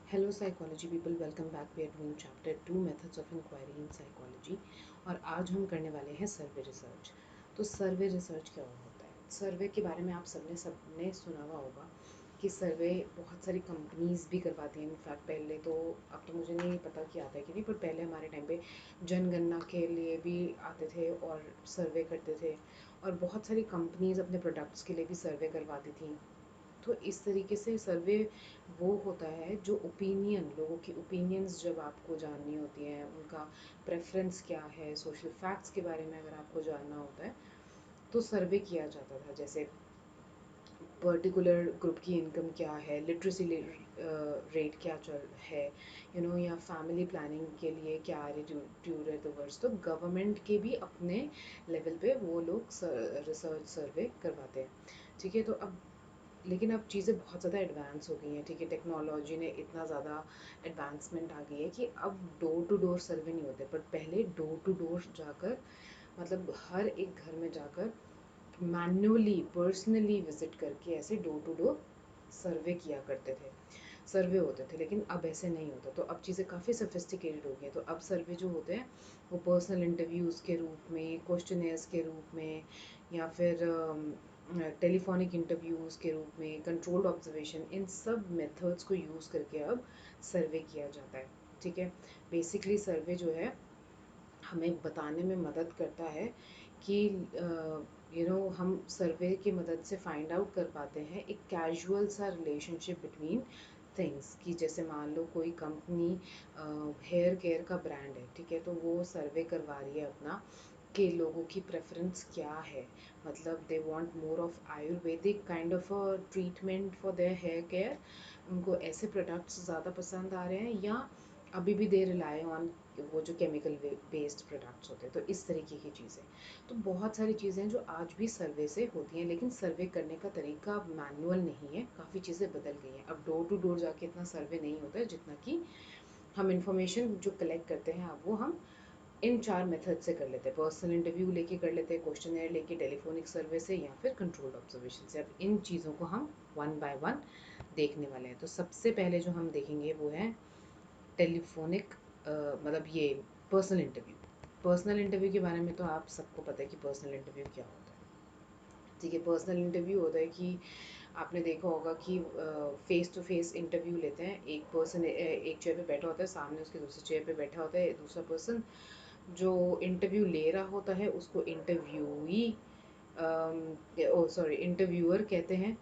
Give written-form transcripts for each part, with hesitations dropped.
Hello psychology people, welcome back. We are doing chapter 2 methods of inquiry in psychology. और आज हम करने वाले हैं सर्वे रिसर्च। तो सर्वे रिसर्च क्या होता है? सर्वे के बारे में आप सबने सुना हुआ होगा कि सर्वे बहुत सारी कंपनीज भी करवाती हैं। इनफैक्ट पहले तो, अब तो मुझे नहीं पता कि आता है कि नहीं, पर पहले हमारे टाइम पे जनगणना के लिए भी आते थे और सर्वे करते थे। और बहुत सारी कंपनीज अपने प्रोडक्ट्स के लिए भी सर्वे करवाती थी। तो इस तरीके से सर्वे वो होता है जो ओपिनियन, लोगों की ओपिनियंस जब आपको जाननी होती हैं, उनका प्रेफरेंस क्या है, सोशल फैक्ट्स के बारे में अगर आपको जानना होता है तो सर्वे किया जाता था। जैसे पर्टिकुलर ग्रुप की इनकम क्या है, लिटरेसी रेट क्या चल है, या फैमिली प्लानिंग के लिए क्या एटीट्यूड है टूवर्ड्स। तो गवर्नमेंट के भी अपने लेवल पे वो लोग रिसर्च सर्वे करवाते हैं। ठीक है, तो अब लेकिन अब चीज़ें बहुत ज़्यादा एडवांस हो गई हैं। ठीक है, टेक्नोलॉजी ने इतना ज़्यादा एडवांसमेंट आ गई है कि अब डोर टू डोर सर्वे नहीं होते, बट पहले डोर टू डोर जाकर, मतलब हर एक घर में जाकर मैन्युअली पर्सनली विजिट करके ऐसे डोर टू डोर सर्वे किया करते थे, सर्वे होते थे। लेकिन अब ऐसे नहीं होता। तो अब चीज़ें काफ़ी सोफिस्टिकेटेड हो गई हैं। तो अब सर्वे जो होते हैं वो पर्सनल इंटरव्यूज़ के रूप में, क्वेश्चनेयर्स के रूप में, या फिर टेलीफोनिक इंटरव्यूज़ के रूप में, कंट्रोल्ड ऑब्जर्वेशन, इन सब मेथड्स को यूज़ करके अब सर्वे किया जाता है। ठीक है, बेसिकली सर्वे जो है हमें बताने में मदद करता है कि हम सर्वे की मदद से फाइंड आउट कर पाते हैं एक कैजुअल सा रिलेशनशिप बिटवीन थिंग्स। कि जैसे मान लो कोई कंपनी हेयर केयर का ब्रांड है, ठीक है, तो वो सर्वे करवा रही है अपना कि लोगों की प्रेफरेंस क्या है। मतलब they want more of Ayurvedic kind of a treatment for their hair care, उनको ऐसे प्रोडक्ट्स ज़्यादा पसंद आ रहे हैं, या अभी भी दे रिलाई ऑन वो जो केमिकल बेस्ड प्रोडक्ट्स होते हैं। तो इस तरीके की चीज़ें, तो बहुत सारी चीज़ें हैं जो आज भी सर्वे से होती हैं। लेकिन सर्वे करने का तरीका अब मैनुअल नहीं है, काफ़ी चीज़ें बदल गई हैं। अब डोर टू डोर जाके इतना सर्वे नहीं होता है जितना कि हम इंफॉर्मेशन जो कलेक्ट करते हैं अब वो हम इन 4 मेथड से कर लेते हैं। पर्सनल इंटरव्यू लेके कर लेते हैं, क्वेश्चनर लेके, टेलीफोनिक सर्वे से, या फिर कंट्रोल्ड ऑब्जर्वेशन से। अब इन चीज़ों को हम वन बाय वन देखने वाले हैं। तो सबसे पहले जो हम देखेंगे वो है टेलीफोनिक, मतलब ये पर्सनल इंटरव्यू। पर्सनल इंटरव्यू के बारे में तो आप सबको पता है कि पर्सनल इंटरव्यू क्या होता है। ठीक है, पर्सनल इंटरव्यू होता है कि आपने देखा होगा कि फेस टू फेस इंटरव्यू लेते हैं। एक पर्सन एक चेयर पे बैठा होता है, सामने उसके दूसरे चेयर पे बैठा होता है दूसरा पर्सन। जो इंटरव्यू ले रहा होता है उसको इंटरव्यूई, ओ सॉरी, इंटरव्यूअर कहते हैं।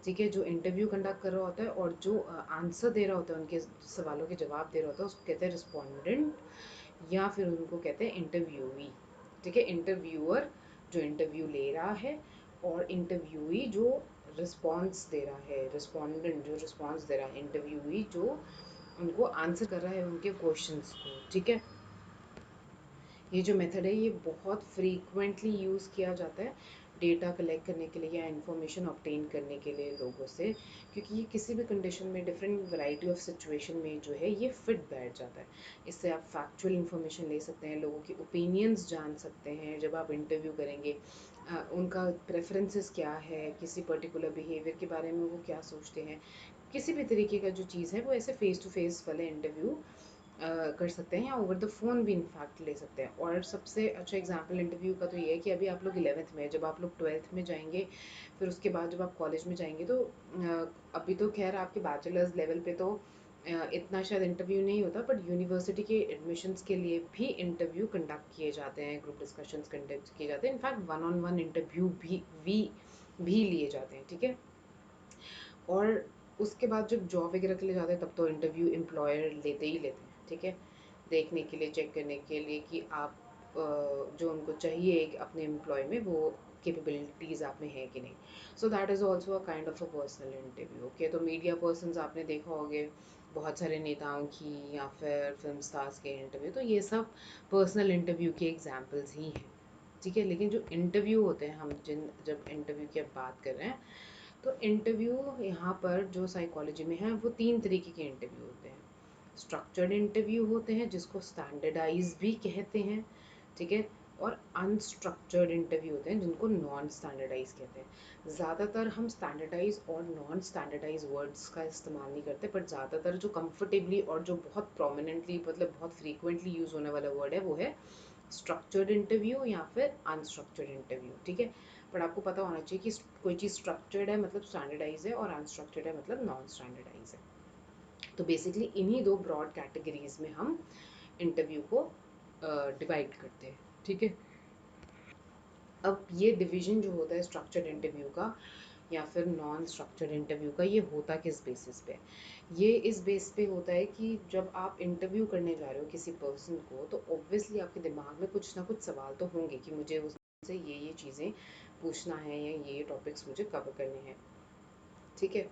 ठीक है, जो इंटरव्यू कंडक्ट कर रहा होता है और जो आंसर दे रहा होता है, उनके सवालों के जवाब दे रहा होता है, उसको कहते हैं रिस्पोंडेंट, या फिर उनको कहते हैं इंटरव्यूई। ठीक है, इंटरव्यूअर जो इंटरव्यू ले रहा है, और इंटरव्यूई जो रिस्पॉन्स दे रहा है, रिस्पोंडेंट जो रिस्पॉन्स दे रहा है, इंटरव्यूई जो उनको आंसर कर रहा है उनके क्वेश्चंस को। ठीक है, ये जो मेथड है ये बहुत फ्रीक्वेंटली यूज़ किया जाता है डेटा कलेक्ट करने के लिए या इन्फॉर्मेशन ऑब्टेन करने के लिए लोगों से, क्योंकि ये किसी भी कंडीशन में, डिफरेंट वैरायटी ऑफ सिचुएशन में जो है ये फिट बैठ जाता है। इससे आप फैक्चुअल इन्फॉर्मेशन ले सकते हैं, लोगों की ओपिनियंस जान सकते हैं। जब आप इंटरव्यू करेंगे उनका प्रेफरेंसेस क्या है, किसी पर्टिकुलर बिहेवियर के बारे में वो क्या सोचते हैं, किसी भी तरीके का जो चीज़ है वो ऐसे फेस टू फेस वाले इंटरव्यू कर सकते हैं, या ओवर द फ़ोन भी इनफैक्ट ले सकते हैं। और सबसे अच्छा एग्जांपल इंटरव्यू का तो ये है कि अभी आप लोग 11th में, जब आप लोग 12th में जाएंगे, फिर उसके बाद जब आप कॉलेज में जाएंगे तो अभी तो खैर आपके बैचलर्स लेवल पे तो इतना शायद इंटरव्यू नहीं होता, बट यूनिवर्सिटी के एडमिशन्स के लिए भी इंटरव्यू कंडक्ट किए जाते हैं, ग्रुप डिस्कशंस कंडक्ट किए जाते हैं, in fact one on one interview भी लिए जाते हैं। ठीक है, और उसके बाद जब जॉब वगैरह के लिए जाते हैं तब तो इंटरव्यू एम्प्लॉयर लेते ही लेते हैं। ठीक है, देखने के लिए, चेक करने के लिए कि आप जो उनको चाहिए एक अपने एम्प्लॉय में, वो कैपेबिलिटीज़ आप में है कि नहीं। So that is also a kind of a personal interview. Okay, तो मीडिया पर्सनस आपने देखा होंगे, बहुत सारे नेताओं की या फिर फिल्म स्टार्स के इंटरव्यू, तो ये सब पर्सनल इंटरव्यू के एग्जाम्पल्स ही हैं। ठीक है, लेकिन जो इंटरव्यू होते हैं, हम जब इंटरव्यू की अब बात कर रहे हैं, तो इंटरव्यू यहाँ पर जो साइकोलॉजी में है वो 3 तरीके के इंटरव्यू होते हैं। स्ट्रक्चर्ड इंटरव्यू होते हैं जिसको स्टैंडर्डाइज भी कहते हैं। ठीक है, और अनस्ट्रक्चर्ड इंटरव्यू होते हैं जिनको नॉन स्टैंडर्डाइज कहते हैं। ज़्यादातर हम स्टैंडर्डाइज और नॉन स्टैंडर्डाइज वर्ड्स का इस्तेमाल नहीं करते, बट ज़्यादातर जो कंफर्टेबली और जो बहुत प्रोमिनेंटली मतलब बहुत फ्रीक्वेंटली यूज़ होने वाला वर्ड है वो है स्ट्रक्चर्ड इंटरव्यू या फिर अनस्ट्रक्चर्ड इंटरव्यू। ठीक है, बट आपको पता होना चाहिए कि कोई चीज़ स्ट्रक्चर्ड है मतलब स्टैंडर्डाइज है और अनस्ट्रक्चर्ड है मतलब नॉन स्टैंडर्डाइज है। तो बेसिकली इन्हीं दो ब्रॉड कैटेगरीज में हम इंटरव्यू को डिवाइड करते हैं। ठीक है, अब ये डिवीजन जो होता है स्ट्रक्चर्ड इंटरव्यू का या फिर नॉन स्ट्रक्चर्ड इंटरव्यू का, ये होता किस बेसिस पे? ये इस बेस पे होता है कि जब आप इंटरव्यू करने जा रहे हो किसी पर्सन को, तो ऑब्वियसली आपके दिमाग में कुछ ना कुछ सवाल तो होंगे कि मुझे उससे ये चीज़ें पूछना है या ये टॉपिक्स मुझे कवर करने हैं। ठीक है,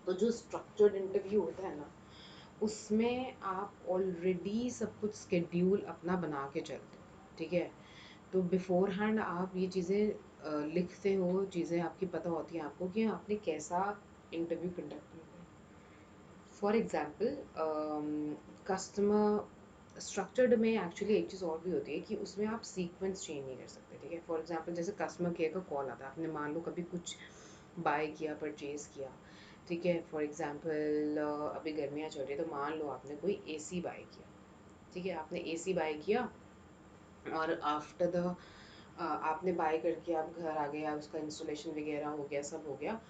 तो जो स्ट्रक्चर्ड इंटरव्यू होता है ना, उसमें आप ऑलरेडी सब कुछ स्केड्यूल अपना बना के चलते हो। ठीक है, तो बिफोर हैंड आप ये चीज़ें लिखते हो, चीज़ें आपकी पता होती हैं आपको कि आपने कैसा इंटरव्यू कंडक्ट करना है। फॉर एग्जांपल कस्टमर स्ट्रक्चर्ड में एक्चुअली एक चीज़ और भी होती है कि उसमें आप सीक्वेंस चेंज नहीं कर सकते। ठीक है, फॉर एग्जांपल जैसे कस्टमर केयर का कॉल आता है, आपने मान लो कभी कुछ बाय किया, परचेज़ किया। ठीक है, फॉर एग्जांपल अभी गर्मियाँ चल रही है तो मान लो आपने कोई एसी बाय किया। ठीक है, आपने एसी बाय किया और आफ्टर द आपने बाय करके आप घर आ गए, उसका इंस्टॉलेशन वगैरह हो गया, सब हो गया।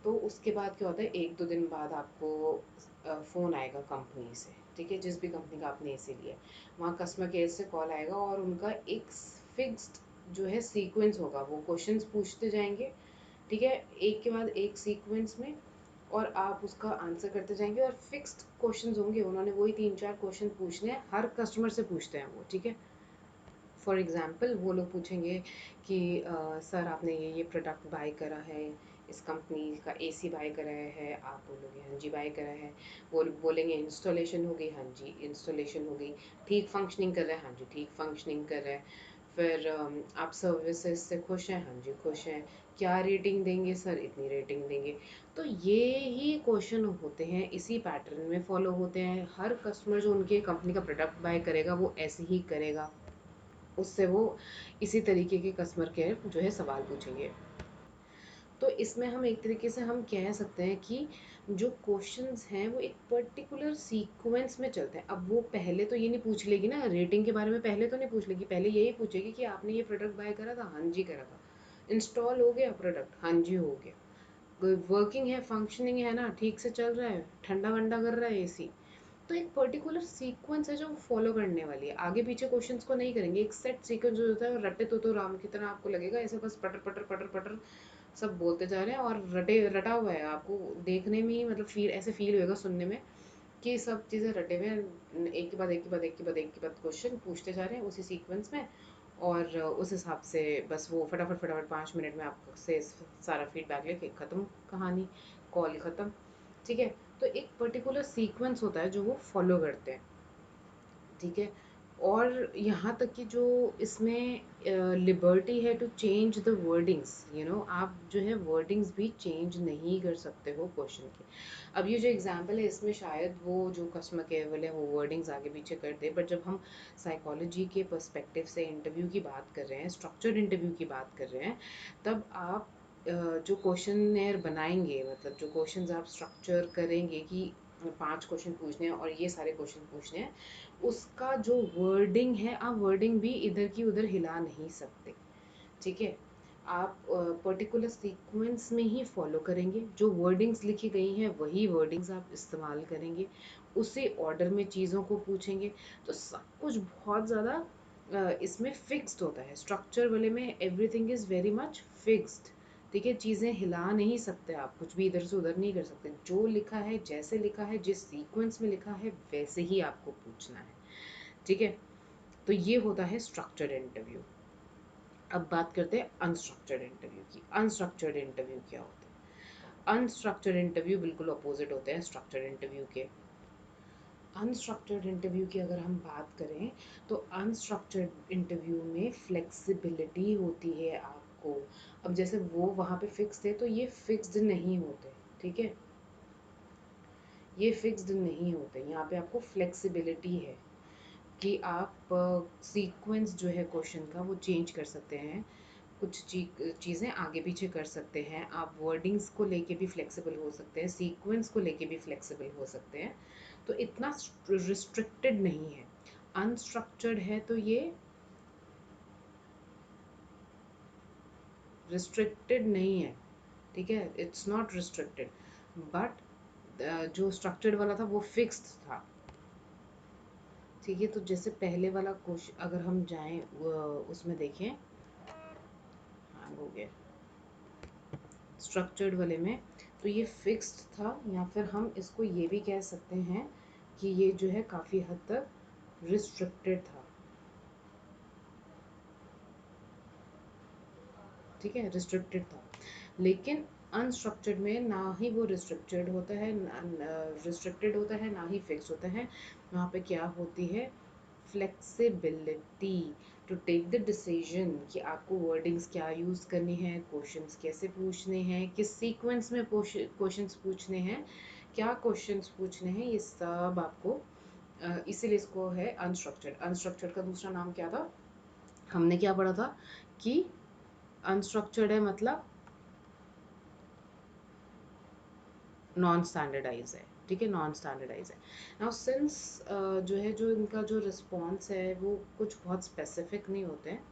तो उसके बाद क्या होता है, 1-2 दिन बाद आपको फ़ोन आएगा कंपनी से। ठीक है, जिस भी कंपनी का आपने एसी लिया है, वहाँ कस्टमर केयर से कॉल आएगा और उनका एक फिक्स्ड जो है सीक्वेंस होगा, वो क्वेश्चंस पूछते जाएंगे। ठीक है, एक के बाद एक सीक्वेंस में, और आप उसका आंसर करते जाएंगे और फिक्स्ड क्वेश्चंस होंगे, उन्होंने वही 3-4 क्वेश्चन पूछने हैं, हर कस्टमर से पूछते हैं वो। ठीक है, फॉर एग्ज़ाम्पल वो लोग पूछेंगे कि सर आपने ये प्रोडक्ट बाय करा है, इस कंपनी का एसी बाय करा है, आप बोलोगे हाँ जी बाय करा है। वो बोलेंगे इंस्टॉलेशन हो गई, हाँ जी इंस्टॉलेशन हो गई। ठीक फंक्शनिंग कर रहा है, हाँ जी ठीक फंक्शनिंग कर रहा है। फिर आप सर्विसेज से खुश हैं, हाँ जी खुश हैं। क्या रेटिंग देंगे सर? इतनी रेटिंग देंगे। तो ये ही क्वेश्चन होते हैं, इसी पैटर्न में फॉलो होते हैं। हर कस्टमर जो उनके कंपनी का प्रोडक्ट बाय करेगा वो ऐसे ही करेगा, उससे वो इसी तरीके के कस्टमर केयर जो है सवाल पूछेंगे। तो इसमें हम एक तरीके से हम कह सकते हैं कि जो क्वेश्चंस हैं वो एक पर्टिकुलर सीक्वेंस में चलते हैं। अब वो पहले तो ये नहीं पूछ लेगी ना रेटिंग के बारे में, पहले तो नहीं पूछ लेगी, पहले यही पूछेगी कि आपने ये प्रोडक्ट बाय करा था? हाँ जी करा था। इंस्टॉल हो गया प्रोडक्ट? हाँ जी हो गया। वर्किंग है, फंक्शनिंग है ना, ठीक से चल रहा है, ठंडा वंडा कर रहा है एसी? तो एक पर्टिकुलर सीक्वेंस है जो फॉलो करने वाली है, आगे पीछे क्वेश्चंस को नहीं करेंगे। एक सेट सीक्वेंस जो होता है और रटे तो राम की तरह आपको लगेगा ऐसे बस पटर पटर पटर पटर सब बोलते जा रहे हैं और रटे रटा हुआ है। आपको देखने में ही मतलब फील ऐसे फील होएगा सुनने में कि सब चीज़ें रटे हुए हैं, एक के बाद एक के बाद एक के बाद एक के बाद क्वेश्चन पूछते जा रहे हैं उसी सीक्वेंस में। और उस हिसाब से बस वो फटाफट फटाफट 5 मिनट में आपसे सारा फीडबैक लेके ख़त्म कहानी, कॉल ख़त्म। ठीक है, तो एक पर्टिकुलर सीक्वेंस होता है जो वो फॉलो करते हैं। ठीक है, और यहाँ तक कि जो इसमें लिबर्टी है टू चेंज द वर्डिंग्स, आप जो है वर्डिंग्स भी चेंज नहीं कर सकते हो क्वेश्चन के। अब ये जो एग्जांपल है इसमें शायद वो जो कस्टमर केयर वाले हैं वो वर्डिंग्स आगे पीछे कर दे, बट जब हम साइकोलॉजी के पर्सपेक्टिव से इंटरव्यू की बात कर रहे हैं, स्ट्रक्चर्ड इंटरव्यू की बात कर रहे हैं, तब आप जो क्वेश्चनर बनाएंगे, मतलब जो क्वेश्चंस आप स्ट्रक्चर करेंगे कि 5 क्वेश्चन पूछने हैं और ये सारे क्वेश्चन पूछने हैं, उसका जो वर्डिंग है, आप वर्डिंग भी इधर की उधर हिला नहीं सकते। ठीक है, आप पर्टिकुलर सीक्वेंस में ही फॉलो करेंगे, जो वर्डिंग्स लिखी गई हैं वही वर्डिंग्स आप इस्तेमाल करेंगे, उसी ऑर्डर में चीज़ों को पूछेंगे। तो सब कुछ बहुत ज़्यादा इसमें फिक्स्ड होता है, स्ट्रक्चर वाले में everything is very much fixed. ठीक है, चीज़ें हिला नहीं सकते, आप कुछ भी इधर से उधर नहीं कर सकते, जो लिखा है जैसे लिखा है जिस सीक्वेंस में लिखा है वैसे ही आपको पूछना है। ठीक है, तो ये होता है स्ट्रक्चर्ड इंटरव्यू। अब बात करते हैं अनस्ट्रक्चर्ड इंटरव्यू की। अनस्ट्रक्चर्ड इंटरव्यू क्या होता है? अनस्ट्रक्चर्ड इंटरव्यू बिल्कुल अपोजिट होते हैं स्ट्रक्चर्ड इंटरव्यू के। अनस्ट्रक्चर्ड इंटरव्यू की अगर हम बात करें, तो अनस्ट्रक्चर्ड इंटरव्यू में फ्लेक्सिबिलिटी होती है आपको। अब जैसे वो वहाँ पे फिक्स थे तो ये फिक्स्ड नहीं होते। ठीक है, ये फिक्स्ड नहीं होते, यहाँ पे आपको फ्लेक्सिबिलिटी है कि आप सीक्वेंस जो है क्वेश्चन का वो चेंज कर सकते हैं, कुछ चीज़ें आगे पीछे कर सकते हैं, आप वर्डिंग्स को लेके भी फ्लेक्सिबल हो सकते हैं, सीक्वेंस को लेके भी फ्लेक्सिबल हो सकते हैं। तो इतना रिस्ट्रिक्टेड नहीं है। अनस्ट्रक्चर्ड है तो ये रिस्ट्रिक्टेड नहीं है, ठीक है, इट्स नॉट रिस्ट्रिक्टेड, बट जो स्ट्रक्चर्ड वाला था वो फिक्स्ड था। ठीक है, तो जैसे पहले वाला क्वेश्चन अगर हम जाएं उसमें देखें, हैंग हो गया स्ट्रक्चर्ड वाले में, तो ये फिक्स्ड था, या फिर हम इसको ये भी कह सकते हैं कि ये जो है काफ़ी हद तक रिस्ट्रिक्टेड था। ठीक है, रिस्ट्रिक्टेड था। लेकिन अनस्ट्रक्चर्ड में ना ही वो रिस्ट्रिक्टेड होता है, ना ही फिक्स होता है। वहाँ पे क्या होती है, flexibility to take the decision कि आपको वर्डिंग्स क्या यूज़ करनी है, क्वेश्चंस कैसे पूछने हैं, किस सीक्वेंस में क्वेश्चंस पूछने हैं, क्या क्वेश्चंस पूछने हैं, ये सब आपको इसीलिए इसको है अनस्ट्रक्चर्ड। अनस्ट्रक्चर्ड का दूसरा नाम क्या था, हमने क्या पढ़ा था कि अनस्ट्रक्चर्ड है मतलब नॉन स्टैंडर्डाइज है। ठीक है, नॉन स्टैंडर्डाइज है। नाउ सिंस जो है, जो इनका जो रिस्पॉन्स है वो कुछ बहुत स्पेसिफिक नहीं होते हैं,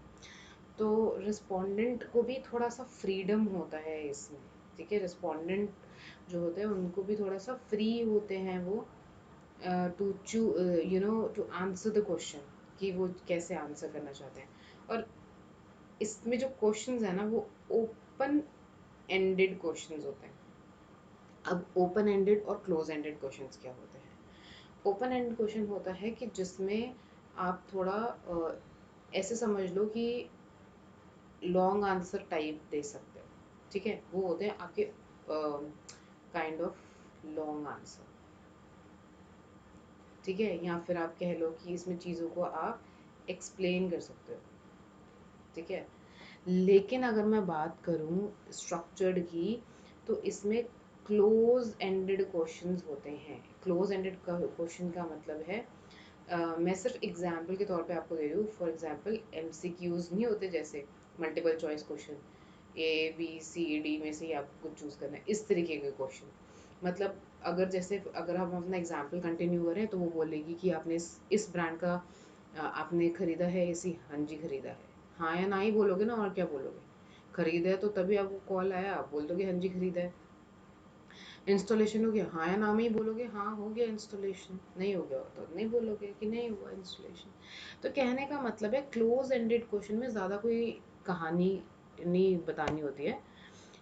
तो रिस्पोंडेंट को भी थोड़ा सा फ्रीडम होता है इसमें। ठीक है, रिस्पोंडेंट जो होते हैं उनको भी थोड़ा सा फ्री होते हैं वो टू चू टू आंसर द क्वेश्चन, कि वो कैसे आंसर करना चाहते हैं। और इसमें जो क्वेश्चंस है ना वो ओपन एंडेड क्वेश्चंस होते हैं। अब ओपन एंडेड और क्लोज एंडेड क्वेश्चंस क्या होते हैं? ओपन एंडेड क्वेश्चन होता है कि जिसमें आप थोड़ा ऐसे समझ लो कि लॉन्ग आंसर टाइप दे सकते हो। ठीक है, वो होते हैं आपके काइंड ऑफ लॉन्ग आंसर। ठीक है, या फिर आप कह लो कि इसमें चीज़ों को आप एक्सप्लेन कर सकते हो। ठीक है, लेकिन अगर मैं बात करूं स्ट्रक्चर्ड की, तो इसमें क्लोज एंडेड क्वेश्चंस होते हैं। क्लोज एंडेड क्वेश्चन का मतलब है मैं सिर्फ एग्जाम्पल के तौर पे आपको दे रही हूँ। फॉर एग्जाम्पल MCQs नहीं होते, जैसे मल्टीपल चॉइस क्वेश्चन, ABCD में से ही आपको कुछ चूज करना है, इस तरीके के क्वेश्चन। मतलब अगर हम अपना एग्जाम्पल कंटिन्यू करें तो वो बोलेगी कि आपने इस ब्रांड का आपने खरीदा है AC? हाँ जी खरीदा है। हाँ या ना ही बोलोगे ना, और क्या बोलोगे? खरीदा है तो तभी आपको कॉल आया, आप बोल दोगे हाँ जी खरीदा है। इंस्टॉलेशन हो गया, हाँ या ना में ही बोलोगे हाँ हो गया इंस्टॉलेशन। नहीं हो गया तो नहीं बोलोगे कि नहीं हुआ इंस्टॉलेशन। तो कहने का मतलब है क्लोज एंडेड क्वेश्चन में ज़्यादा कोई कहानी नहीं बतानी होती है,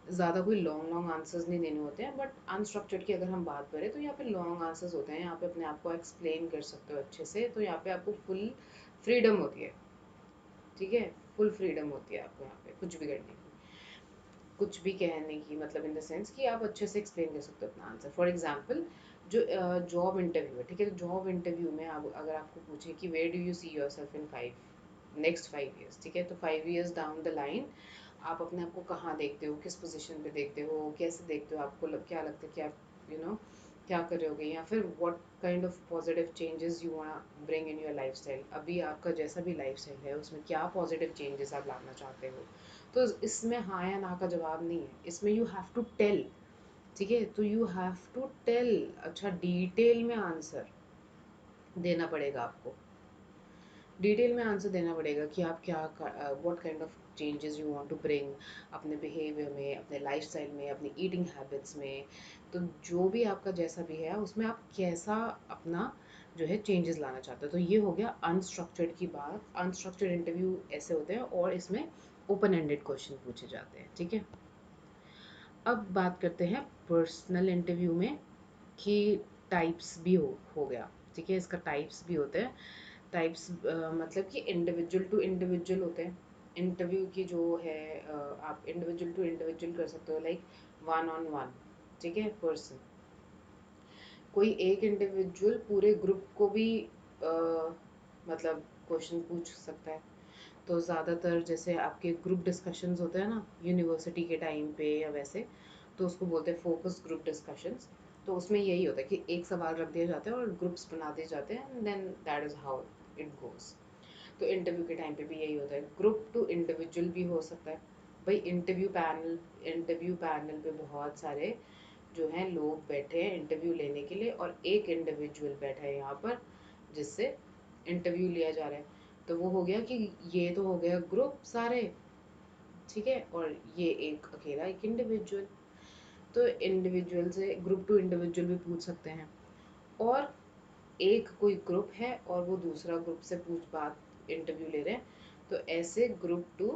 ज़्यादा कोई लॉन्ग लॉन्ग आंसर्स नहीं देने होते हैं। बट अनस्ट्रक्चर्ड की अगर हम बात करें तो यहाँ पे लॉन्ग आंसर्स होते हैं, यहाँ पे अपने आप को एक्सप्लेन कर सकते हो अच्छे से, तो यहाँ पे आपको फुल फ्रीडम होती है। ठीक है, फुल फ्रीडम होती है आपको यहाँ पे कुछ भी करने की, कुछ भी कहने की, मतलब इन द सेंस कि आप अच्छे से एक्सप्लेन कर सकते हो अपना आंसर। फॉर एग्जांपल जो जॉब इंटरव्यू है, ठीक है, तो जॉब इंटरव्यू में आप अगर आपको पूछे कि where do you see yourself in next 5 years, ठीक है, तो 5 ईयर्स डाउन द लाइन आप अपने आप को कहाँ देखते हो, किस पोजीशन पे देखते हो, कैसे देखते हो, आपको क्या लगता है कि आप यू you नो क्या करोगे, या फिर what kind of positive changes you want bring in your lifestyle. अभी आपका जैसा भी लाइफस्टाइल है उसमें क्या पॉजिटिव चेंजेस आप लाना चाहते हो। तो इसमें हाँ या ना का जवाब नहीं है, इसमें यू हैव टू टेल। ठीक है, तो यू हैव टू टेल, अच्छा डिटेल में आंसर देना पड़ेगा आपको। डिटेल में आंसर देना पड़ेगा कि आप क्या what kind of changes you want to bring अपने बिहेवियर में, अपने लाइफस्टाइल में, अपनी ईटिंग हैबिट्स में। तो जो भी आपका जैसा भी है उसमें आप कैसा अपना जो है चेंजेस लाना चाहते हो। तो ये हो गया अनस्ट्रक्चर्ड की बात। अनस्ट्रक्चर्ड इंटरव्यू ऐसे होते हैं और इसमें ओपन एंडेड क्वेश्चन पूछे जाते हैं। ठीक है, अब बात करते हैं पर्सनल इंटरव्यू में कि टाइप्स भी हो गया। ठीक है, इसका टाइप्स भी होते हैं। टाइप्स मतलब कि इंडिविजुअल टू इंडिविजुअल होते हैं। इंटरव्यू की जो है आप इंडिविजुअल टू इंडिविजुअल कर सकते हो, लाइक वन ऑन वन। ठीक है, पर्सन, कोई एक इंडिविजुअल पूरे ग्रुप को भी मतलब क्वेश्चन पूछ सकता है। तो ज़्यादातर जैसे आपके ग्रुप डिस्कशंस होते हैं ना यूनिवर्सिटी के टाइम पे या वैसे, तो उसको बोलते हैं फोकस ग्रुप डिस्कशंस। तो उसमें यही होता है कि एक सवाल रख दिया जाता है और ग्रुप्स बना दिए जाते हैं, and then that is how it goes. तो इंटरव्यू के टाइम पे भी यही होता है, ग्रुप टू इंडिविजुअल भी हो सकता है। भाई इंटरव्यू पैनल पे बहुत सारे जो हैं लोग बैठे हैं इंटरव्यू लेने के लिए, और एक इंडिविजुअल बैठा है यहाँ पर जिससे इंटरव्यू लिया जा रहा है। तो वो हो गया कि ये तो हो गया ग्रुप सारे, ठीक है, और ये एक अकेला एक इंडिविजुअल। तो इंडिविजुअल से ग्रुप टू इंडिविजुअल भी पूछ सकते हैं, और एक कोई ग्रुप है और वो दूसरा ग्रुप से पूछ बात इंटरव्यू ले रहे हैं, तो ऐसे ग्रुप टू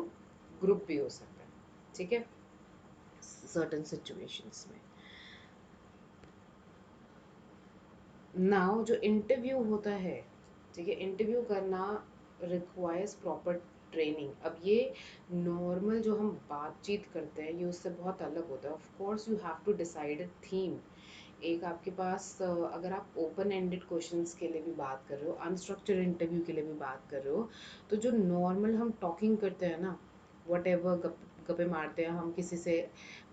ग्रुप भी हो सकता है, ठीक है, सर्टेन सिचुएशंस में। नाउ जो इंटरव्यू होता है, ठीक है, इंटरव्यू करना रिक्वायर्स प्रॉपर ट्रेनिंग। अब ये नॉर्मल जो हम बातचीत करते हैं ये उससे बहुत अलग होता है। Of course you have to decide theme. एक आपके पास अगर आप ओपन एंडेड क्वेश्चंस के लिए भी बात कर रहे हो, अनस्ट्रक्चर्ड इंटरव्यू के लिए भी बात कर रहे हो, तो जो नॉर्मल हम टॉकिंग करते हैं ना, वट एवर गप्पे मारते हैं हम किसी से,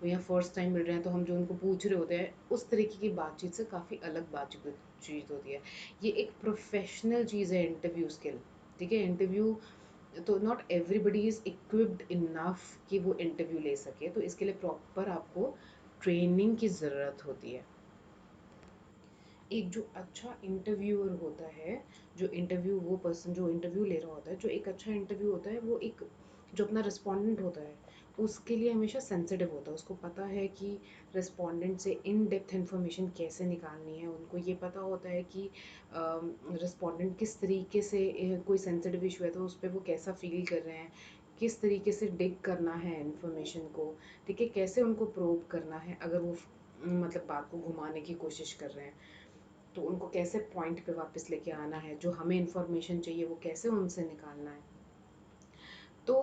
या फर्स्ट टाइम मिल रहे हैं तो हम जो उनको पूछ रहे होते हैं, उस तरीके की बातचीत से काफ़ी अलग बातचीत चीज़ होती है। ये एक प्रोफेशनल चीज़ है इंटरव्यू स्किल, ठीक है। इंटरव्यू तो not everybody is equipped enough कि वो इंटरव्यू ले सके, तो इसके लिए प्रॉपर आपको ट्रेनिंग की ज़रूरत होती है। एक जो अच्छा इंटरव्यूअर होता है, वो पर्सन जो इंटरव्यू ले रहा होता है, जो एक अच्छा इंटरव्यू होता है, वो एक जो अपना रिस्पोंडेंट होता है उसके लिए हमेशा सेंसिटिव होता है। उसको पता है कि रिस्पोंडेंट से इन डेप्थ इंफॉर्मेशन कैसे निकालनी है। उनको ये पता होता है कि रिस्पोंडेंट किस तरीके से कोई सेंसिटिव इशू है तो उस पर वो कैसा फील कर रहे हैं, किस तरीके से डिग करना है इन्फॉर्मेशन को, ठीक है, कैसे उनको प्रोब करना है अगर वो मतलब बात को घुमाने की कोशिश कर रहे हैं, तो उनको कैसे पॉइंट पे वापस लेके आना है, जो हमें इंफॉर्मेशन चाहिए वो कैसे उनसे निकालना है। तो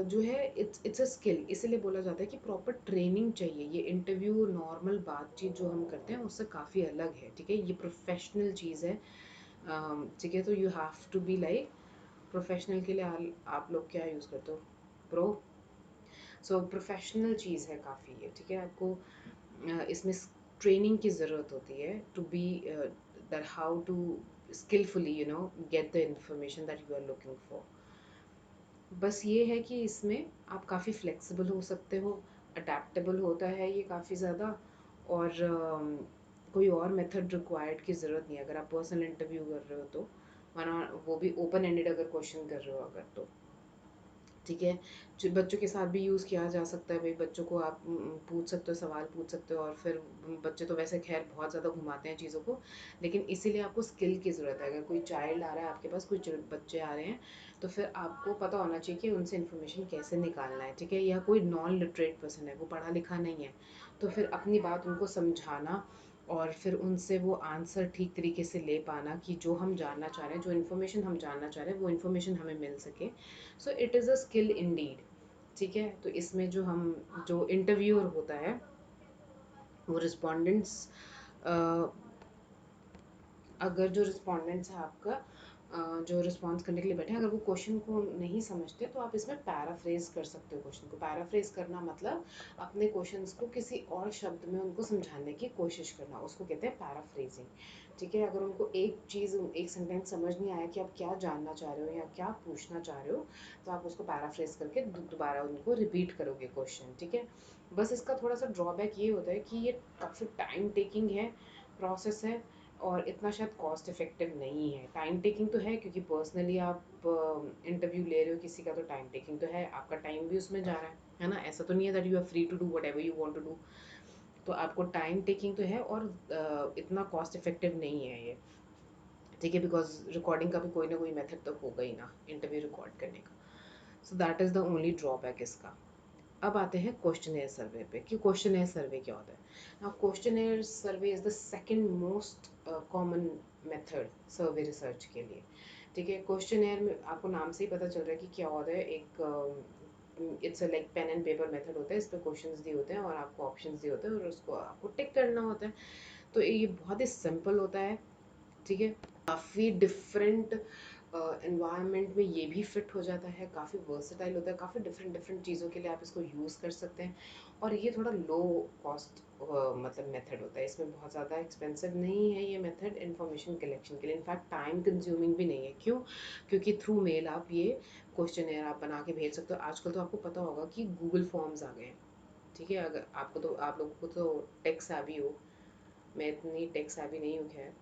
जो है इट्स अ स्किल, इसीलिए बोला जाता है कि प्रॉपर ट्रेनिंग चाहिए। ये इंटरव्यू नॉर्मल बातचीत जो हम करते हैं उससे काफ़ी अलग है, ठीक है, ये प्रोफेशनल चीज़ है, ठीक है। तो you have to be like professional के लिए आप लोग क्या यूज़ करते हो, प्रो। सो प्रोफेशनल चीज़ है काफ़ी ये, ठीक है। आपको इसमें ट्रेनिंग की ज़रूरत होती है to be that how to skillfully get the information that you are looking for। बस ये है कि इसमें आप काफ़ी फ्लेक्सिबल हो सकते हो, अडेप्टेबल होता है ये काफ़ी ज़्यादा, और कोई और मेथड रिक्वायर्ड की ज़रूरत नहीं है अगर आप पर्सनल इंटरव्यू कर रहे हो तो, वरना वो भी ओपन एंडेड अगर क्वेश्चन कर रहे हो अगर तो, ठीक है। जो बच्चों के साथ भी यूज़ किया जा सकता है, भाई बच्चों को आप पूछ सकते हो, सवाल पूछ सकते हो, और फिर बच्चे तो वैसे खैर बहुत ज़्यादा घुमाते हैं चीज़ों को, लेकिन इसीलिए आपको स्किल की ज़रूरत है। अगर कोई चाइल्ड आ रहा है आपके पास, कुछ बच्चे आ रहे हैं, तो फिर आपको पता होना चाहिए कि उनसे इन्फॉर्मेशन कैसे निकालना है, ठीक है। या कोई नॉन लिटरेट पर्सन है, वो पढ़ा लिखा नहीं है, तो फिर अपनी बात उनको समझाना और फिर उनसे वो आंसर ठीक तरीके से ले पाना कि जो हम जानना चाह रहे हैं, जो इन्फॉर्मेशन हम जानना चाह रहे हैं, वो इन्फॉर्मेशन हमें मिल सके। So it is a skill Indeed, ठीक है। तो इसमें जो इंटरव्यूअर होता है वो रिस्पोंडेंट्स, अगर जो रिस्पोंडेंट्स है आपका जो रिस्पॉन्स करने के लिए बैठे हैं, अगर वो क्वेश्चन को नहीं समझते तो आप इसमें पैराफ्रेज कर सकते हो। क्वेश्चन को पैराफ्रेज करना मतलब अपने क्वेश्चंस को किसी और शब्द में उनको समझाने की कोशिश करना, उसको कहते हैं पैराफ्रेजिंग, ठीक है। अगर उनको एक चीज़, एक सेंटेंस समझ नहीं आया कि आप क्या जानना चाह रहे हो या क्या पूछना चाह रहे हो, तो आप उसको पैराफ्रेज करके दोबारा उनको रिपीट करोगे क्वेश्चन, ठीक है। बस इसका थोड़ा सा ड्रॉबैक ये होता है कि ये काफ़ी टाइम टेकिंग है, प्रोसेस है, और इतना शायद कॉस्ट इफेक्टिव नहीं है। टाइम टेकिंग तो है क्योंकि पर्सनली आप इंटरव्यू ले रहे हो किसी का, तो टाइम टेकिंग तो है, आपका टाइम भी उसमें जा रहा है ना। ऐसा तो नहीं है that you are free to do whatever you want to do, तो आपको टाइम टेकिंग तो है, और इतना कॉस्ट इफेक्टिव नहीं है ये, ठीक है, बिकॉज रिकॉर्डिंग का भी कोई ना कोई मेथड तो होगा ही ना इंटरव्यू रिकॉर्ड करने का। So that is the only drawback इसका। अब आते हैं क्वेश्चनेयर सर्वे पे कि क्वेश्चनेयर सर्वे क्या होता है। Now questionnaire survey is the second most common method survey research के लिए, ठीक है। क्वेश्चनेयर में आपको नाम से ही पता चल रहा है कि क्या होता है, एक it's like pen and paper method होता है। इस पर क्वेश्चंस दिए होते हैं और आपको ऑप्शंस दिए होते हैं और उसको आपको टिक करना होता है। तो ये बहुत ही सिंपल होता है, ठीक है। काफ़ी डिफरेंट एनवायरनमेंट में ये भी फिट हो जाता है, काफ़ी वर्सेटाइल होता है, काफ़ी डिफरेंट डिफरेंट चीज़ों के लिए आप इसको यूज़ कर सकते हैं। और ये थोड़ा लो कॉस्ट मतलब मेथड होता है, इसमें बहुत ज़्यादा एक्सपेंसिव नहीं है ये मेथड इन्फॉर्मेशन कलेक्शन के लिए। इनफैक्ट टाइम कंज्यूमिंग भी नहीं है। क्यों? क्योंकि थ्रू मेल आप ये क्वेश्चन आप बना के भेज सकते हो। आजकल तो आपको पता होगा कि गूगल फॉर्म्स आ गए हैं, ठीक है। अगर आपको तो आप लोगों को तो टेक savvy हो, मैं इतनी टेक savvy नहीं हूँ खैर,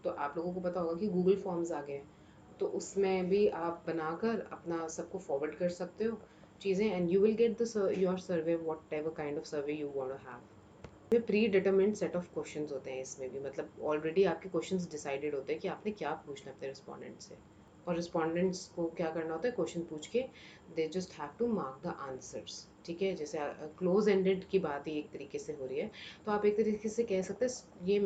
तो आप लोगों को पता होगा कि गूगल फॉर्म्स आ गए हैं, तो उसमें भी आप बनाकर अपना सबको फॉरवर्ड कर सकते हो चीज़ें, and you will get the your survey whatever kind of survey you want to have. ये predetermined set of questions होते हैं इसमें भी, मतलब ऑलरेडी आपके क्वेश्चंस डिसाइडेड होते हैं कि आपने क्या पूछना है अपने रिस्पोंडेंट से, और रिस्पोंडेंट्स को क्या करना होता है, क्वेश्चन पूछ के they just have to mark the answers, ठीक है। जैसे क्लोज एंडेड की बात ही एक तरीके से हो रही है, तो आप एक तरीके से कह सकते हैं ये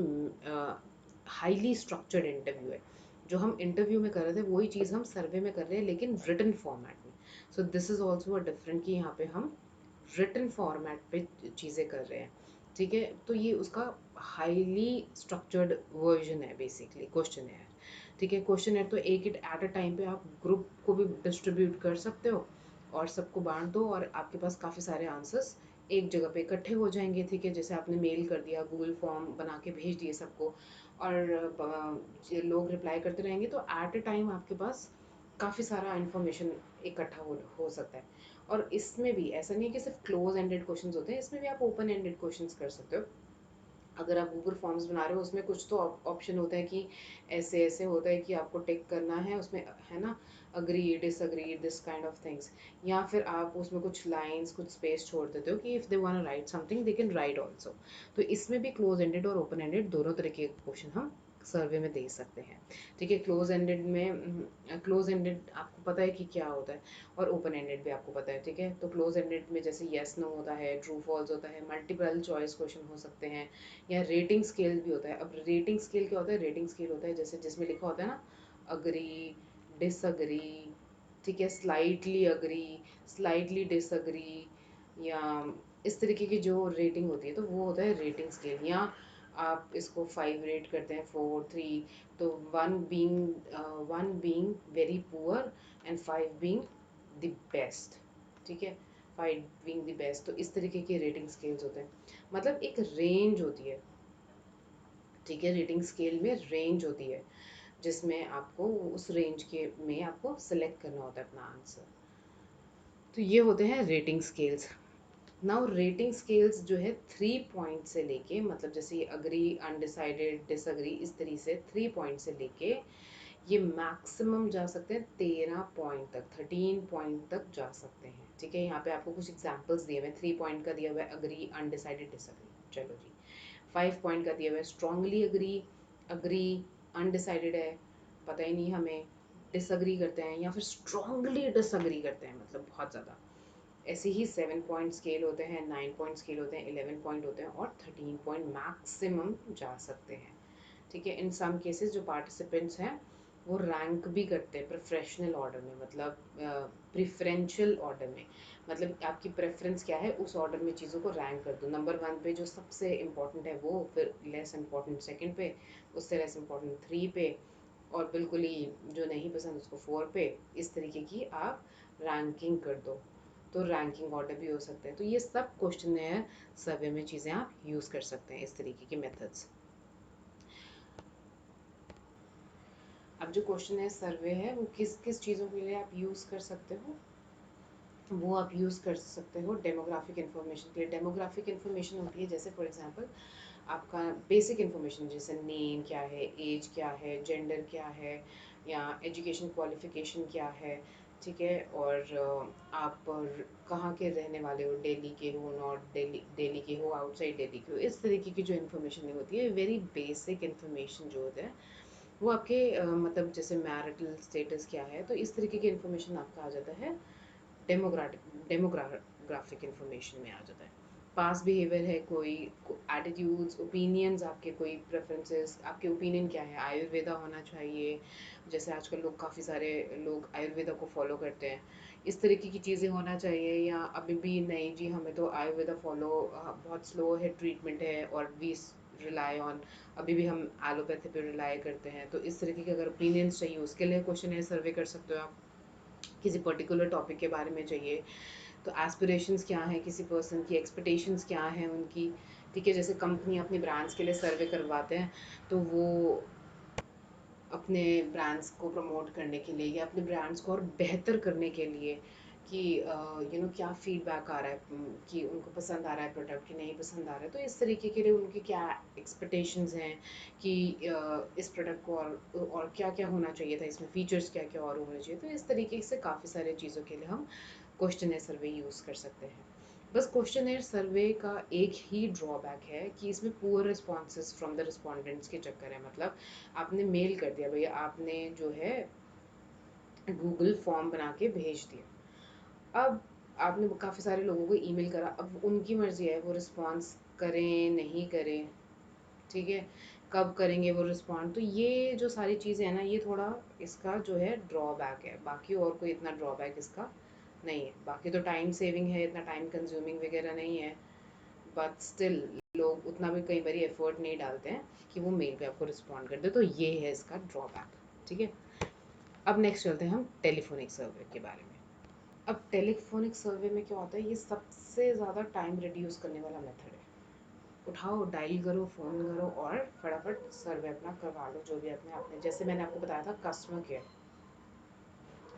हाईली स्ट्रक्चर्ड इंटरव्यू है। जो हम इंटरव्यू में कर रहे थे वही चीज़ हम सर्वे में कर रहे हैं, लेकिन रिटन फॉर्मेट में। So this is also a different कि यहाँ पे हम रिटन फॉर्मेट पे चीज़ें कर रहे हैं, ठीक है। तो ये उसका हाईली स्ट्रक्चर्ड वर्जन है बेसिकली क्वेश्चन है, ठीक है। क्वेश्चन है तो एक एट अ टाइम पे आप ग्रुप को भी डिस्ट्रीब्यूट कर सकते हो और सबको बांट दो, और आपके पास काफ़ी सारे आंसर्स एक जगह पे इकट्ठे हो जाएंगे, ठीक है। जैसे आपने मेल कर दिया, गूगल फॉर्म बना के भेज दिए सबको, और लोग रिप्लाई करते रहेंगे, तो एट अ टाइम आपके पास काफ़ी सारा इन्फॉर्मेशन इकट्ठा हो सकता है। और इसमें भी ऐसा नहीं है कि सिर्फ क्लोज एंडेड क्वेश्चंस होते हैं, इसमें भी आप ओपन एंडेड क्वेश्चंस कर सकते हो। अगर आप गूगल फॉर्म्स बना रहे हो उसमें कुछ तो ऑप्शन होता है कि ऐसे ऐसे होता है कि आपको टिक करना है उसमें, है ना, agree disagree this kind of things, या फिर आप उसमें कुछ लाइंस कुछ स्पेस छोड़ देते हो कि if they want to write something they can write also. तो इसमें भी क्लोज एंडेड और ओपन एंडेड दोनों तरह के क्वेश्चन हम सर्वे में दे सकते हैं, ठीक है। क्लोज एंडेड में क्लोज एंडेड आपको पता है कि क्या होता है, और ओपन एंडेड भी आपको पता है, ठीक है। तो क्लोज एंडेड में जैसे येस नो होता है, ट्रू फॉल्स होता है, मल्टीपल चॉइस क्वेश्चन हो सकते हैं, या रेटिंग स्केल भी होता है। अब रेटिंग स्केल क्या होता है? रेटिंग स्केल होता है जैसे जिसमें लिखा होता है ना, अग्री, डिसअग्री, ठीक है, स्लाइटली अग्री, स्लाइटली डिसअग्री, या इस तरीके की जो रेटिंग होती है तो वो होता है रेटिंग स्केल। या आप इसको 5 रेट करते हैं, 4 3, तो 1 being very poor and 5 being the best, ठीक है। 5 बीइंग द बेस्ट, तो इस तरीके के रेटिंग स्केल्स होते हैं। मतलब एक रेंज होती है, ठीक है। रेटिंग स्केल में रेंज होती है जिसमें आपको उस रेंज के में आपको सेलेक्ट करना होता है अपना आंसर। तो ये होते हैं rating scales. Now rating scales जो है 3 पॉइंट से लेके, मतलब जैसे ये अग्री, अनडिसाइडेड, डिसअग्री, इस तरीके से 3 पॉइंट से लेके ये मैक्सिमम जा सकते हैं 13 पॉइंट तक, 13 पॉइंट तक जा सकते हैं, ठीक है। यहाँ पे आपको कुछ एग्जांपल्स दिए हुए हैं। 3 पॉइंट का दिया हुआ है अग्री, अनडिसाइडेड, डिसअग्री, चलो जी। 5 पॉइंट का दिया हुआ है स्ट्रांगली अग्री, अग्री, अनडिसाइडेड है, पता ही नहीं हमें, डिसअग्री करते हैं, या फिर स्ट्रांगली डिसअग्री करते हैं, मतलब बहुत ज़्यादा। ऐसे ही 7 पॉइंट स्केल होते हैं, 9 पॉइंट स्केल होते हैं, 11 पॉइंट होते हैं, और 13 पॉइंट मैक्सिमम जा सकते हैं, ठीक है। इन सम केसेस जो पार्टिसिपेंट्स हैं वो रैंक भी करते हैं प्रोफेशनल ऑर्डर में, मतलब प्रिफरेंशियल ऑर्डर में, मतलब आपकी प्रेफरेंस क्या है उस ऑर्डर में चीज़ों को रैंक कर दो। नंबर 1 पे जो सबसे इम्पोर्टेंट है वो, फिर लेस इम्पोर्टेंट सेकंड पे, उससे लेस इम्पोर्टेंट 3 पे, और बिल्कुल ही जो नहीं पसंद उसको 4 पे। इस तरीके की आप रैंकिंग कर दो, तो रैंकिंग ऑर्डर भी हो सकते हैं। तो ये सब क्वेश्चन सर्वे में चीज़ें आप यूज़ कर सकते हैं, इस तरीके की मेथड्स। अब जो क्वेश्चन है सर्वे है वो किस किस चीज़ों के लिए आप यूज़ कर सकते हो, वो आप यूज़ कर सकते हो डेमोग्राफिक इन्फॉर्मेशन के लिए। डेमोग्राफिक इन्फॉर्मेशन होती है जैसे फॉर एग्जांपल आपका बेसिक इन्फॉर्मेशन, जैसे नेम क्या है, एज क्या है, जेंडर क्या है, या एजुकेशन क्वालिफिकेशन क्या है, ठीक है। और आप कहाँ के रहने वाले हो, दिल्ली के हो, नॉर्थ दिल्ली दिल्ली के हो, आउटसाइड दिल्ली के हो, इस तरीके की जो इन्फॉर्मेशन होती है, वेरी बेसिक इन्फॉर्मेशन जो होता है वो आपके मतलब जैसे मैरिटल स्टेटस क्या है, तो इस तरीके की इन्फॉर्मेशन आपका आ जाता है डेमोग्राफिक इन्फॉर्मेशन में आ जाता है। पास बिहेवियर है, कोई एटीट्यूड्स, ओपिनियंस, आपके कोई प्रेफरेंसेस, आपके ओपिनियन क्या है, आयुर्वेदा होना चाहिए, जैसे आजकल लोग काफ़ी सारे लोग आयुर्वेदा को फॉलो करते हैं, इस तरीके की चीज़ें होना चाहिए। या अभी भी नहीं जी हमें तो आयुर्वेदा फॉलो, बहुत स्लो है ट्रीटमेंट है, और वी रिलाई ऑन, अभी भी हम एलोपैथी पे रिलाई करते हैं। तो इस तरीके के अगर ओपिनियंस चाहिए उसके लिए क्वेश्चन सर्वे कर सकते हो आप। किसी पर्टिकुलर टॉपिक के बारे में चाहिए, तो एस्पिरेशंस क्या हैं किसी पर्सन की, एक्सपेक्टेशंस क्या हैं उनकी, ठीक है। जैसे कंपनी अपनी ब्रांड्स के लिए सर्वे करवाते हैं, तो वो अपने ब्रांड्स को प्रमोट करने के लिए या अपने ब्रांड्स को और बेहतर करने के लिए कि क्या फीडबैक आ रहा है, कि उनको पसंद आ रहा है प्रोडक्ट कि नहीं पसंद आ रहा है, तो इस तरीके के लिए उनकी क्या एक्सपेक्टेशंस हैं कि इस प्रोडक्ट को और क्या क्या होना चाहिए था, इसमें फीचर्स क्या क्या और होने चाहिए। तो इस तरीके से काफ़ी सारी चीज़ों के लिए हम क्वेश्चन सर्वे यूज़ कर सकते हैं। बस क्वेश्चन सर्वे का एक ही ड्रॉबैक है कि इसमें poor responses from the respondents के चक्कर है। मतलब आपने मेल कर दिया भैया, आपने जो है गूगल फॉर्म बना के भेज दिया, अब आपने काफ़ी सारे लोगों को ईमेल करा, अब उनकी मर्जी है वो रिस्पॉन्स करें नहीं करें, ठीक है, कब करेंगे वो रिस्पॉन्ड। तो ये जो सारी चीज़ें हैं ना, ये थोड़ा इसका जो है ड्रॉबैक है, बाकी और कोई इतना ड्रॉबैक इसका नहीं है। बाकी तो टाइम सेविंग है, इतना टाइम कंज्यूमिंग वगैरह नहीं है, बट स्टिल लोग उतना भी कई बार एफर्ट नहीं डालते हैं कि वो मेल पे आपको रिस्पॉन्ड कर दे, तो ये है इसका ड्रॉबैक, ठीक है। अब नेक्स्ट चलते हैं हम टेलीफोनिक सर्वे के बारे में। अब टेलीफोनिक सर्वे में क्या होता है, ये सबसे ज़्यादा टाइम रिड्यूस करने वाला मेथड है। उठाओ, डायल करो, फ़ोन करो और फटाफट सर्वे अपना करवा लो, जो भी अपने आपने, जैसे मैंने आपको बताया था कस्टमर केयर,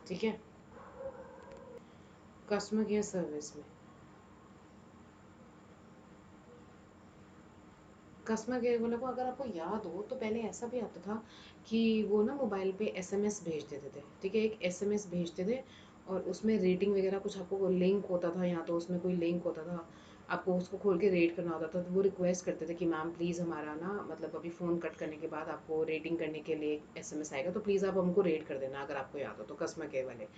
ठीक है। कस्टमर केयर सर्विस में कस्टमर केयर वालों को अगर आपको याद हो तो पहले ऐसा भी आता था कि वो ना मोबाइल पे एसएमएस भेज देते थे, ठीक है, एक एसएमएस भेजते थे और उसमें रेटिंग वगैरह कुछ आपको लिंक होता था, या तो उसमें कोई लिंक होता था, आपको उसको खोल के रेट करना होता था। तो वो रिक्वेस्ट करते थे कि मैम प्लीज़ हमारा ना, मतलब अभी फ़ोन कट करने के बाद आपको रेटिंग करने के लिए एसएमएस आएगा, तो प्लीज़ आप हमको रेट कर देना अगर आपको याद हो तो, कस्टमर केयर वाले,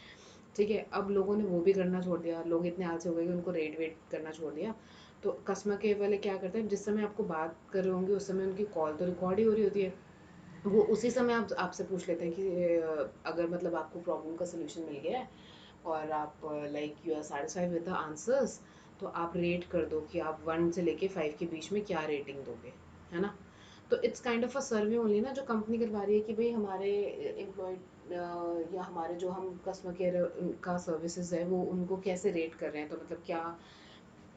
ठीक है। अब लोगों ने वो भी करना छोड़ दिया, लोग इतने आलसी हो गए कि उनको रेट वेट करना छोड़ दिया। तो कस्टमर केयर वाले क्या करते हैं, जिस समय आपको बात कर रहे होंगे उस समय उनकी कॉल तो रिकॉर्ड ही हो रही होती है, वो उसी समय आप आपसे पूछ लेते हैं कि अगर मतलब आपको प्रॉब्लम का सोल्यूशन मिल गया है और आप like you are satisfied with the answers, तो आप रेट कर दो कि आप 1 से लेके 5 के बीच में क्या रेटिंग दोगे, है ना। तो it's kind of a survey only ना, जो कंपनी करवा रही है कि भाई हमारे एम्प्लॉय या हमारे जो हम कस्टमर केयर का सर्विसेज है वो उनको कैसे रेट कर रहे हैं, तो मतलब क्या,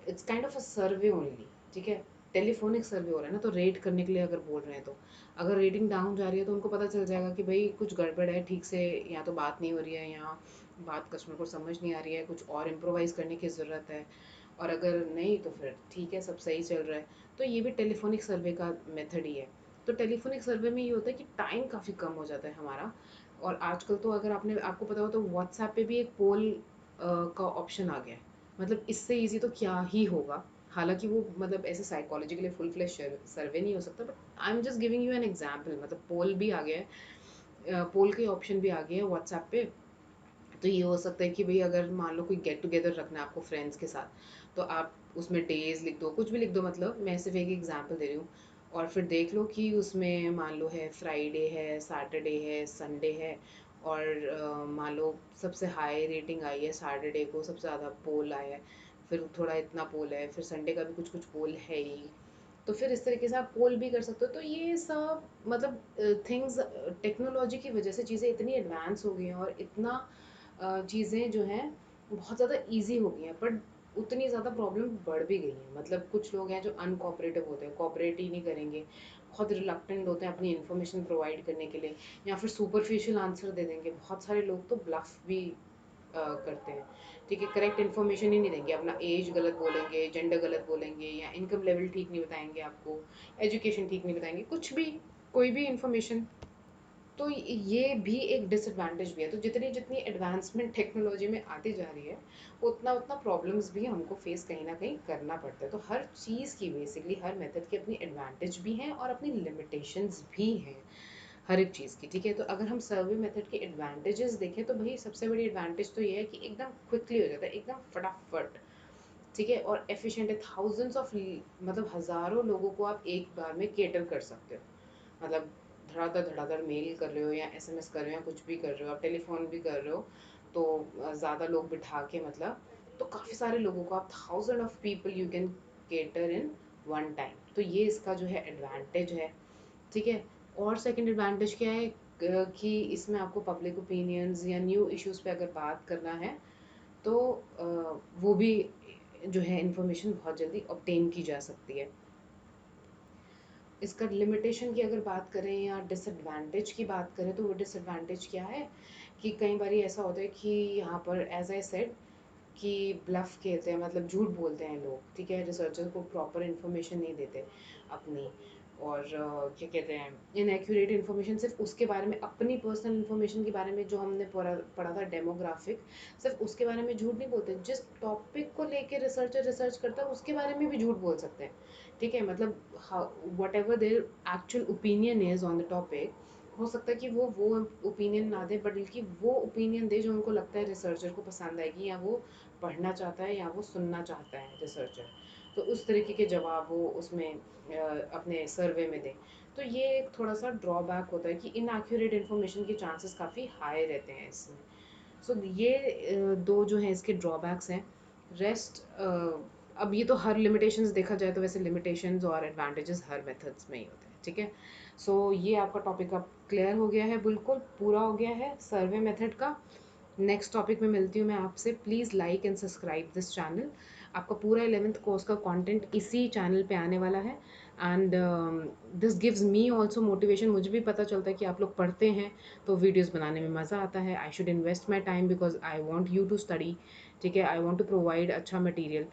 it's kind of a survey only, ठीक है। टेलीफोनिक सर्वे हो रहा है ना, तो रेट करने के लिए अगर बोल रहे हैं, तो अगर रेटिंग डाउन जा रही है तो उनको पता चल जाएगा कि भाई कुछ गड़बड़ है, ठीक से या तो बात नहीं हो रही है, या बात कस्टमर को समझ नहीं आ रही है, कुछ और इम्प्रोवाइज़ करने की ज़रूरत है, और अगर नहीं तो फिर ठीक है, सब सही चल रहा है। तो ये भी टेलीफोनिक सर्वे का मेथड ही है। तो टेलीफोनिक सर्वे में ये होता है कि टाइम काफ़ी कम हो जाता है हमारा। और आजकल तो अगर आपको पता हो तो व्हाट्सएप पे भी एक पोल का ऑप्शन आ गया है। मतलब इससे ईज़ी तो क्या ही होगा। हालाँकि वो मतलब ऐसे साइकोलॉजिकली फुल फ्लेश सर्वे नहीं हो सकता, but I am just giving you an example. मतलब पोल भी आ गया है, पोल के ऑप्शन भी आ गए हैं व्हाट्सएप पे। तो ये हो सकता है कि भई अगर मान लो कोई गेट टुगेदर रखना है आपको फ्रेंड्स के साथ, तो आप उसमें डेज़ लिख दो, कुछ भी लिख दो, मतलब मैं सिर्फ़ एक एग्ज़ाम्पल दे रही हूँ। और फिर देख लो कि उसमें मान लो है फ्राइडे है, सैटरडे है, संडे है, और मान लो सबसे हाई रेटिंग आई है सैटरडे को, सबसे ज़्यादा पोल आया है, फिर थोड़ा इतना पोल है, फिर संडे का भी कुछ-कुछ पोल है ही। तो फिर इस तरीके से आप पोल भी कर सकते हो। तो ये सब मतलब थिंग्स, टेक्नोलॉजी की वजह से चीज़ें इतनी एडवांस हो गई हैं और इतना चीज़ें जो हैं बहुत ज़्यादा ईज़ी हो गई हैं, बट उतनी ज़्यादा प्रॉब्लम बढ़ भी गई हैं। मतलब कुछ लोग हैं जो अनकोऑपरेटिव होते हैं, कोऑपरेट ही नहीं करेंगे, बहुत रिलक्टेंट होते हैं अपनी इन्फॉर्मेशन प्रोवाइड करने के लिए, या फिर सुपरफिशियल आंसर दे देंगे। बहुत सारे लोग तो ब्लफ भी करते हैं, ठीक है, करेक्ट इन्फॉर्मेशन ही नहीं देंगे, अपना एज गलत बोलेंगे, जेंडर गलत बोलेंगे, या इनकम लेवल ठीक नहीं बताएंगे आपको, एजुकेशन ठीक नहीं बताएंगे, कुछ भी, कोई भी इन्फॉर्मेशन। तो ये भी एक डिसएडवांटेज भी है। तो जितनी जितनी एडवांसमेंट टेक्नोलॉजी में आती जा रही है, उतना उतना प्रॉब्लम्स भी हमको फेस कहीं ना कहीं करना पड़ता है। तो हर चीज़ की बेसिकली, हर मेथड की अपनी एडवांटेज भी हैं और अपनी लिमिटेशंस भी हैं, हर एक चीज़ की, ठीक है। तो अगर हम सर्वे मेथड के एडवांटेजेस देखें तो भाई सबसे बड़ी एडवांटेज तो ये है कि एकदम क्विकली हो जाता है, एकदम फटाफट, ठीक है, और एफिशिएंट है। थाउजेंड्स ऑफ, मतलब हज़ारों लोगों को आप एक बार में केटर कर सकते हो। मतलब धड़ाधड़ धड़ाधड़ मेल कर रहे हो या एसएमएस कर रहे हो या कुछ भी कर रहे हो, आप टेलीफोन भी कर रहे हो, तो ज़्यादा लोग बिठा के, मतलब तो काफ़ी सारे लोगों को आप, thousand of people you can cater in one time. तो ये इसका जो है एडवांटेज है, ठीक है। और सेकंड एडवांटेज क्या है कि इसमें आपको पब्लिक ओपिनियंस या न्यू इश्यूज़ पे अगर बात करना है, तो वो भी जो है इंफॉर्मेशन बहुत जल्दी ऑब्टेन की जा सकती है। इसका लिमिटेशन की अगर बात करें या डिसएडवांटेज की बात करें, तो वो डिसएडवांटेज क्या है कि कई बार ऐसा होता है कि यहाँ पर एज आई सेड कि ब्लफ खेलते हैं, मतलब झूठ बोलते हैं लोग, ठीक है, रिसर्चर को प्रॉपर इन्फॉर्मेशन नहीं देते अपनी, और क्या कहते हैं, इनएक्यूरेट इन्फॉर्मेशन, सिर्फ उसके बारे में, अपनी पर्सनल इन्फॉर्मेशन के बारे में जो हमने पढ़ा था डेमोग्राफिक, सिर्फ उसके बारे में झूठ नहीं बोलते, जिस टॉपिक को लेके रिसर्चर रिसर्च करता है उसके बारे में भी झूठ बोल सकते हैं, ठीक है, मतलब what ever their actual opinion is on the topic, हो सकता है कि वो ओपिनियन ना दे, बल्कि वो ओपिनियन दे जो उनको लगता है रिसर्चर को पसंद आएगी, या वो पढ़ना चाहता है, या वो सुनना चाहता है रिसर्चर, तो उस तरीके के जवाब वो उसमें अपने सर्वे में दें। तो ये एक थोड़ा सा ड्रॉबैक होता है कि इनएक्यूरेट इन्फॉर्मेशन के चांसेस काफ़ी हाई रहते हैं इसमें। सो ये दो जो हैं इसके ड्रॉबैक्स हैं। रेस्ट अब ये तो हर लिमिटेशंस देखा जाए तो वैसे लिमिटेशंस और एडवांटेजेस हर मेथड्स में ही होते हैं, ठीक है। सो ये आपका टॉपिक अब क्लियर हो गया है, बिल्कुल पूरा हो गया है सर्वे मेथड का। नेक्स्ट टॉपिक में मिलती हूँ मैं आपसे। Please like and subscribe this channel. आपका पूरा 11th कोर्स का कंटेंट इसी चैनल पे आने वाला है, and this gives me also motivation. मुझे भी पता चलता है कि आप लोग पढ़ते हैं तो वीडियोस बनाने में मज़ा आता है। I should invest my time because I want you to study, ठीक है, आई वॉन्ट टू प्रोवाइड अच्छा material.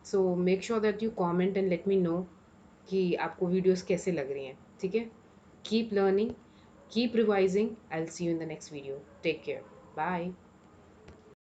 So make sure that you comment and let me know कि आपको वीडियोस कैसे लग रही हैं, ठीक है। Keep learning, keep revising. I will see you in the next video. Take care, bye.